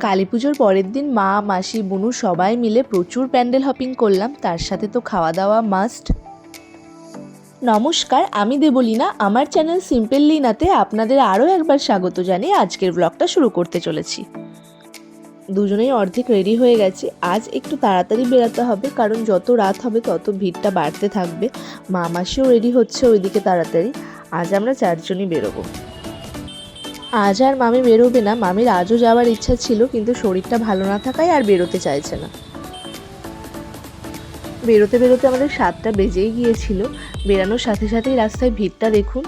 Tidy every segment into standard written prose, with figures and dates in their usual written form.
কালী পুজোর পরের দিন মা, মাসি, বুনু সবাই মিলে প্রচুর প্যান্ডেল হপিং করলাম, তার সাথে তো খাওয়া দাওয়া মাস্ট। নমস্কার, আমি দেবলীনা। আমার চ্যানেল সিম্পল লিনাতে আপনাদের আরও একবার স্বাগত জানিয়ে আজকের ব্লগটা শুরু করতে চলেছি। দুজনেই অর্ধেক রেডি হয়ে গেছে। আজ একটু তাড়াতাড়ি বেরোতে হবে, কারণ যত রাত হবে তত ভিড়টা বাড়তে থাকবে। মা মাসিও রেডি হচ্ছে ওইদিকে তাড়াতাড়ি। আজ আমরা চারজনই বেরোবো। আজ আর মামি বেরোবে না। মামির আজও যাওয়ার ইচ্ছা ছিল, কিন্তু শরীরটা ভালো না থাকায় আর বেরোতে চাইছে না। বেরোতে বেরোতে আমাদের 7টা বেজেই গিয়েছিল। বেরানোর সাথে সাথেই রাস্তায় ভিড়টা দেখুন।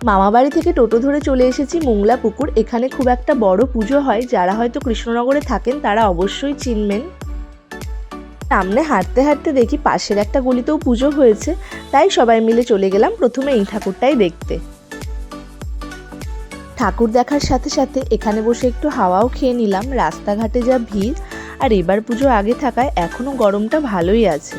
মামাবাড়ি থেকে টোটো ধরে চলে এসেছি মোংলা পুকুর। এখানে খুব একটা বড় পুজো হয়, যারা হয়তো কৃষ্ণনগরে থাকেন তারা অবশ্যই চিনবেন। সামনে হাঁটতে হাঁটতে দেখি পাশের একটা গলিতেও পুজো হয়েছে, তাই সবাই মিলে চলে গেলাম প্রথমে এই ঠাকুরটাই দেখতে। ঠাকুর দেখার সাথে সাথে এখানে বসে একটু হাওয়াও খেয়ে নিলাম। রাস্তাঘাটে যা ভিড়, আর এবার পুজো আগে থাকায় এখনও গরমটা ভালোই আছে।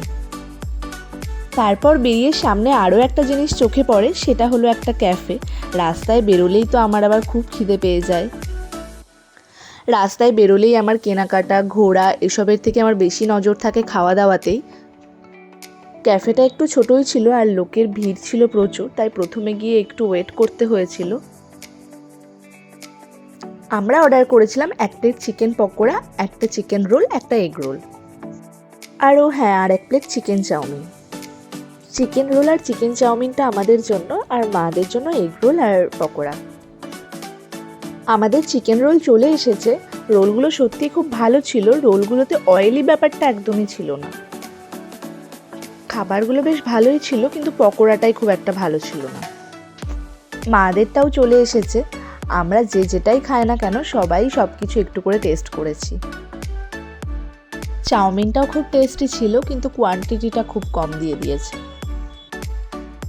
তারপর বেরিয়ে সামনে আরও একটা জিনিস চোখে পড়ে, সেটা হলো একটা ক্যাফে। রাস্তায় বেরোলেই তো আমার আবার খুব খিদে পেয়ে যায়। রাস্তায় বেরোলেই আমার কেনাকাটা, ঘোরা এসবের থেকে আমার বেশি নজর থাকে খাওয়া দাওয়াতেই। ক্যাফেটা একটু ছোটই ছিল আর লোকের ভিড় ছিল প্রচুর, তাই প্রথমে গিয়ে একটু ওয়েট করতে হয়েছিল। আমরা অর্ডার করেছিলাম এক প্লেট চিকেন পকোড়া, একটা চিকেন রোল, একটা এগ রোল, আরও হ্যাঁ, আর এক plate chicken chowmein. Chicken roll আর চিকেন চাউমিনটা আমাদের জন্য, আর মাদের জন্য এগ রোল আর পকোড়া। আমাদের চিকেন রোল চলে এসেছে। রোলগুলো সত্যি খুব ভালো ছিল। রোলগুলোতে অয়েলি ব্যাপারটা একদমই ছিল না। খাবারগুলো বেশ ভালোই ছিল, কিন্তু পকোড়াটাই খুব একটা ভালো ছিল না। মাদেরটাও চলে এসেছে। আমরা যে যেটাই খাই না কেন সবাই সব কিছু একটু করে টেস্ট করেছি। চাউমিনটাও খুব টেস্টি ছিল, কিন্তু কোয়ান্টিটিটা খুব কম দিয়ে দিয়েছে।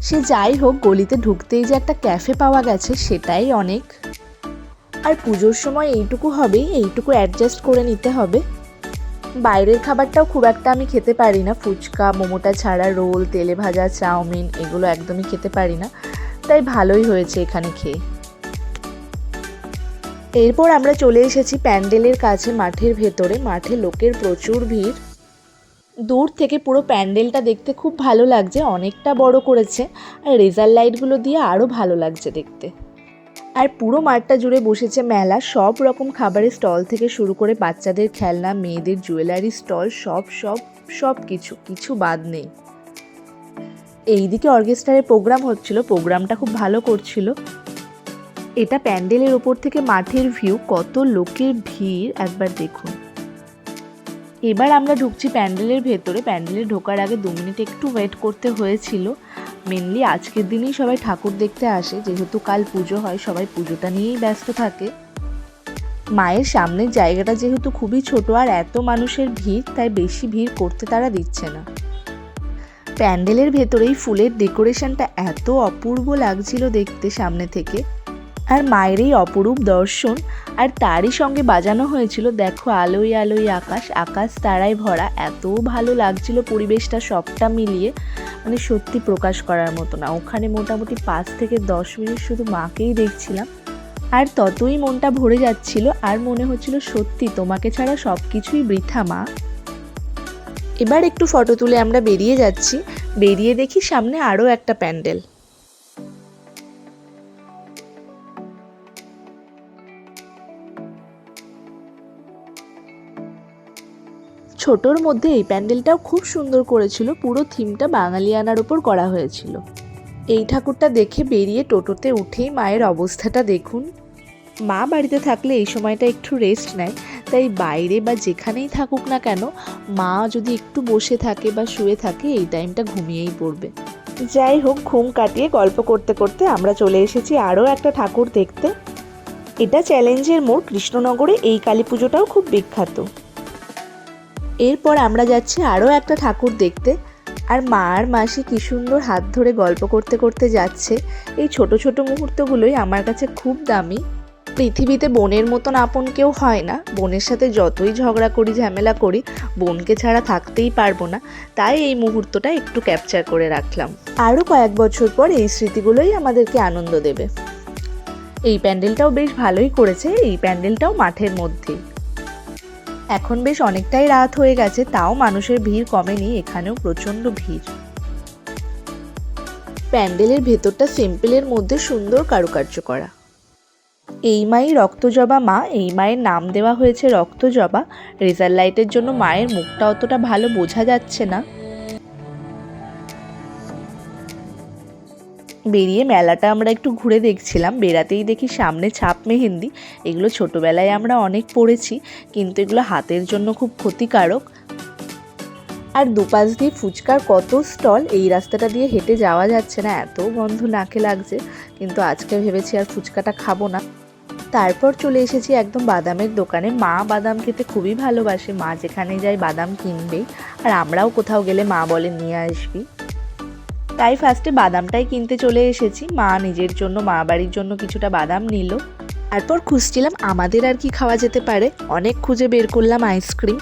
সে যাই হোক, গলিতে ঢুকতেই যে একটা ক্যাফে পাওয়া গেছে সেটাই অনেক। আর পুজোর সময় এইটুকু হবেই, এইটুকু অ্যাডজাস্ট করে নিতে হবে। বাইরের খাবারটাও খুব একটা আমি খেতে পারি না। ফুচকা, মোমোটা ছাড়া রোল, তেলে ভাজা, চাউমিন এগুলো একদমই খেতে পারি না, তাই ভালোই হয়েছে এখানে খেয়ে। এরপর আমরা চলে এসেছি প্যান্ডেলের কাছে, মাঠের ভেতরে। মাঠে লোকের প্রচুর ভিড়। দূর থেকে পুরো প্যান্ডেলটা দেখতে খুব ভালো লাগছে, অনেকটা বড় করেছে, আর রেজার লাইটগুলো দিয়ে আরও ভালো লাগছে দেখতে। আর পুরো মাঠটা জুড়ে বসেছে মেলা। সব রকম খাবারের স্টল থেকে শুরু করে বাচ্চাদের খেলনা, মেয়েদের জুয়েলারি স্টল, সব কিছু বাদ নেই। এইদিকে অর্কেস্ট্রারের প্রোগ্রাম হচ্ছিল, প্রোগ্রামটা খুব ভালো করছিল। এটা প্যান্ডেলের ওপর থেকে মাঠের ভিউ। কত লোকের ভিড় একবার দেখুন। এবার আমরা ঢুকছি প্যান্ডেলের ভেতরে। প্যান্ডেলে ঢোকার আগে 2 মিনিট একটু ওয়েট করতে হয়েছিল। মেনলি আজকের দিনেই সবাই ঠাকুর দেখতে আসে, যেহেতু কাল পুজো হয়, সবাই পুজোটা নিয়েই ব্যস্ত থাকে। মায়ের সামনের জায়গাটা যেহেতু খুবই ছোট আর এত মানুষের ভিড়, তাই বেশি ভিড় করতে তারা দিচ্ছে না। প্যান্ডেলের ভেতরেই ফুলের ডেকোরেশনটা এত অপূর্ব লাগছিল দেখতে সামনে থেকে। আর মায়ের এই অপরূপ দর্শন, আর তারই সঙ্গে বাজানো হয়েছিল দেখো আলোয় আলোয় আকাশ, আকাশ তারায় ভরা। এত ভালো লাগছিল পরিবেশটা সবটা মিলিয়ে, মানে সত্যি প্রকাশ করার মতো না। ওখানে মোটামুটি 5 থেকে 10 মিনিট শুধু মাকেই দেখছিলাম, আর ততই মনটা ভরে যাচ্ছিল। আর মনে হচ্ছিল সত্যি তোমাকে ছাড়া সব কিছুই বৃথা মা। এবার একটু ফটো তুলে আমরা বেরিয়ে যাচ্ছি। বেরিয়ে দেখি সামনে আরও একটা প্যান্ডেল। ছোটোর মধ্যে এই প্যান্ডেলটাও খুব সুন্দর করেছিল। পুরো থিমটা বাঙালিয়ানার ওপর করা হয়েছিল। এই ঠাকুরটা দেখে বেরিয়ে টোটোতে উঠেই মায়ের অবস্থাটা দেখুন। মা বাড়িতে থাকলে এই সময়টা একটু রেস্ট নেয়, তাই বাইরে বা যেখানেই থাকুক না কেন, মা যদি একটু বসে থাকে বা শুয়ে থাকে, এই টাইমটা ঘুমিয়েই পড়বে। যাই হোক, ঘুম কাটিয়ে গল্প করতে করতে আমরা চলে এসেছি আরও একটা ঠাকুর দেখতে। এটা চ্যালেঞ্জের মোড়। কৃষ্ণনগরে এই কালী পুজোটাও খুব বিখ্যাত। এরপর আমরা যাচ্ছি আরও একটা ঠাকুর দেখতে। আর মা আর মাসি কি সুন্দর হাত ধরে গল্প করতে করতে যাচ্ছে। এই ছোট ছোট মুহূর্তগুলোই আমার কাছে খুব দামি। পৃথিবীতে বোনের মতন আপন কেউ হয় না। বোনের সাথে যতই ঝগড়া করি, ঝামেলা করি, বোনকে ছাড়া থাকতেই পারবো না। তাই এই মুহূর্তটা একটু ক্যাপচার করে রাখলাম। আরও কয়েক বছর পর এই স্মৃতিগুলোই আমাদেরকে আনন্দ দেবে। এই প্যান্ডেলটাও বেশ ভালোই করেছে, এই প্যান্ডেলটাও মাঠের মধ্যেই। এখন বেশ অনেকটাই রাত হয়ে গেছে, তাও মানুষের ভিড় কমেনি, এখানেও প্রচণ্ড ভিড়। প্যান্ডেলের ভেতরটা সিম্পলের মধ্যে সুন্দর কারুকার্য করা। এই মাই রক্তজবা মা, এই মায়ের নাম দেওয়া হয়েছে রক্তজবা। রেজার লাইটের জন্য মায়ের মুখটা অতটা ভালো বোঝা যাচ্ছে না। বেরিয়ে মেলাটা আমরা একটু ঘুরে দেখছিলাম, বেড়াতেই দেখি সামনে ছাপ মেহেন্দি। এগুলো ছোটোবেলায় আমরা অনেক পড়েছি, কিন্তু এগুলো হাতের জন্য খুব ক্ষতিকারক। আর দুপাশ দিয়ে ফুচকার কত স্টল, এই রাস্তাটা দিয়ে হেঁটে যাওয়া যাচ্ছে না, এত গন্ধ নাকে লাগছে। কিন্তু আজকে ভেবেছি আর ফুচকাটা খাবো না। তারপর চলে এসেছি একদম বাদামের দোকানে। মা বাদাম খেতে খুবই ভালোবাসে, মা যেখানে যায় বাদাম কিনবেই, আর আমরাও কোথাও গেলে মা বলে নিয়ে আসবি। তাই ফার্স্টে বাদামটাই কিনতে চলে এসেছি। মা নিজের জন্য, মা বাড়ির জন্য কিছুটা বাদাম নিল। তারপর খুঁজছিলাম আমাদের আর কি খাওয়া যেতে পারে, অনেক খুঁজে বের করলাম আইসক্রিম।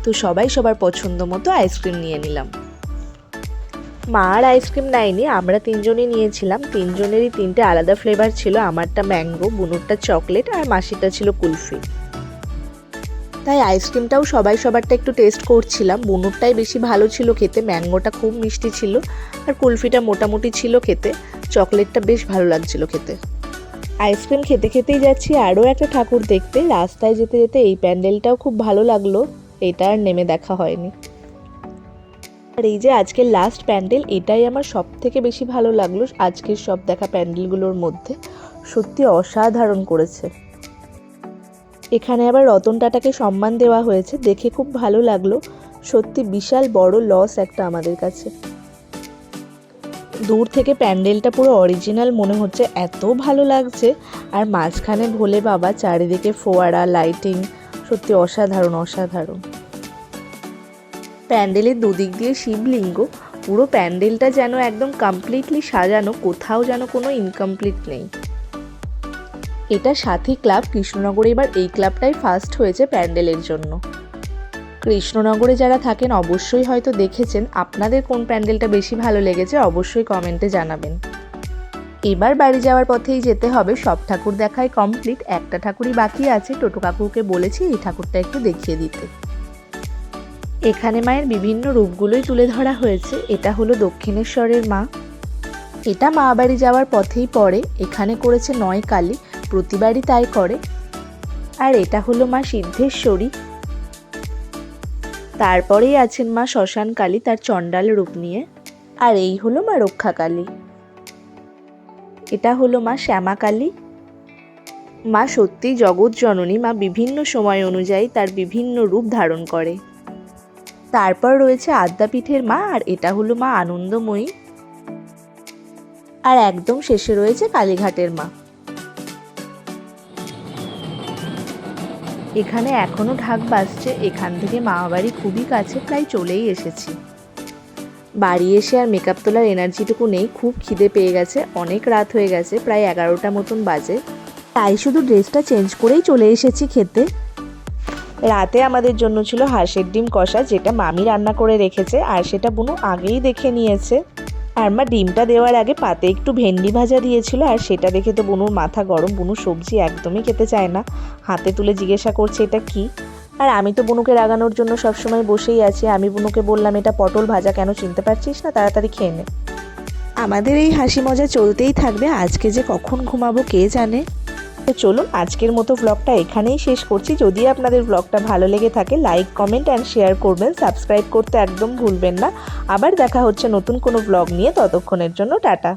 তো সবাই সবার পছন্দ মতো আইসক্রিম নিয়ে নিলাম। মা আর আইসক্রিম নেয়নি, আমরা তিনজনই নিয়েছিলাম। তিনজনেরই তিনটে আলাদা ফ্লেভার ছিল, আমারটা ম্যাঙ্গো, বুনুরটা চকলেট আর মাসিটা ছিল কুলফি। তাই আইসক্রিমটাও সবাই সবারটা একটু টেস্ট করছিলাম। বুনুরটাই বেশি ভালো ছিল খেতে, ম্যাঙ্গোটা খুব মিষ্টি ছিল আর কুলফিটা মোটামুটি ছিল খেতে, চকলেটটা বেশ ভালো লাগছিল খেতে। আইসক্রিম খেতে খেতেই যাচ্ছি আরও একটা ঠাকুর দেখতে। রাস্তায় যেতে যেতে এই প্যান্ডেলটাও খুব ভালো লাগলো, এটা আর নেমে দেখা হয়নি। আর এই যে আজকের লাস্ট প্যান্ডেল, এটাই আমার সব থেকে বেশি ভালো লাগলো আজকের সব দেখা প্যান্ডেলগুলোর মধ্যে। সত্যি অসাধারণ করেছে। এখানে আবার রতন টাটাকে সম্মান দেওয়া হয়েছে, দেখে খুব ভালো লাগলো। সত্যি বিশাল বড় লস একটা আমাদের কাছে। দূর থেকে প্যান্ডেলটা পুরো অরিজিনাল মনে হচ্ছে, এত ভালো লাগছে। আর মাঝখানে ভোলে বাবা, চারিদিকে ফোয়ারা, লাইটিং, সত্যি অসাধারণ অসাধারণ। প্যান্ডেলের দুদিক দিয়ে শিবলিঙ্গ, পুরো প্যান্ডেলটা যেন একদম কমপ্লিটলি সাজানো, কোথাও যেন কোনো ইনকমপ্লিট নেই। এটা সাথী ক্লাব কৃষ্ণনগরে, এবার এই ক্লাবটাই ফার্স্ট হয়েছে প্যান্ডেলের জন্য। কৃষ্ণনগরে যারা থাকেন অবশ্যই হয়তো দেখেছেন। আপনাদের কোন প্যান্ডেলটা বেশি ভালো লেগেছে অবশ্যই কমেন্টে জানাবেন। এবার বাড়ি যাওয়ার পথেই যেতে হবে, সব ঠাকুর দেখাই কমপ্লিট, একটা ঠাকুরই বাকি আছে। টোটো কাকুকে বলেছি এই ঠাকুরটা একটু দেখিয়ে দিতে। এখানে মায়ের বিভিন্ন রূপগুলোই তুলে ধরা হয়েছে। এটা হলো দক্ষিণেশ্বরের মা, এটা মা বাড়ি যাওয়ার পথেই পড়ে। এখানে করেছে 9 কালী, প্রতিবারই তাই করে। আর এটা হলো মা সিদ্ধেশ্বরী। তারপরেই আছেন মা শ্মশান কালী, তার চণ্ডাল রূপ নিয়ে। আর এই হলো মা রক্ষা কালী। এটা হলো মা শ্যামা কালী। মা সত্যি জগৎ জননী, মা বিভিন্ন সময় অনুযায়ী তার বিভিন্ন রূপ ধারণ করে। তারপর রয়েছে আদ্যাপীঠের মা, আর এটা হলো মা আনন্দময়ী। আর একদম শেষে রয়েছে কালীঘাটের মা। এখানে এখনো ঢাক বাজছে, এখান থেকে মামা বাড়ি খুবই কাছে, প্রায় চলেই এসেছি। বাড়ি এসে আর মেকআপ তোলার এনার্জিটুকু নেই, খুব খিদে পেয়ে গেছে, অনেক রাত হয়ে গেছে, প্রায় 11টা মতন বাজে। তাই শুধু ড্রেসটা চেঞ্জ করেই চলে এসেছি খেতে। রাতে আমাদের জন্য ছিল হাঁসের ডিম কষা, যেটা মামি রান্না করে রেখেছে, আর সেটা বুনু আগেই দেখে নিয়েছে। আর মা ডিমটা দেওয়ার আগে পাতে একটু ভেন্ডি ভাজা দিয়েছিল, আর সেটা দেখে তো বুনুর মাথা গরম। বুনু সবজি একদমই খেতে চায় না, হাতে তুলে জিজ্ঞাসা করছে এটা কি। আর আমি তো বুনুকে রাগানোর জন্য সবসময় বসেই আছি। আমি বুনুকে বললাম এটা পটল ভাজা, কেন চিনতে পারছিস না, তাড়াতাড়ি খেয়ে নে। আমাদের এই হাসি মজা চলতেই থাকবে, আজকে যে কখন ঘুমাবো কে জানে। তো চলুন আজকের মতো ব্লগটা এখানেই শেষ করছি। যদি আপনাদের ব্লগটা ভালো লেগে থাকে লাইক, কমেন্ট অ্যান্ড শেয়ার করবেন, সাবস্ক্রাইব করতে একদম ভুলবেন না। আবার দেখা হচ্ছে নতুন কোনো ব্লগ নিয়ে, ততক্ষণের জন্য টাটা।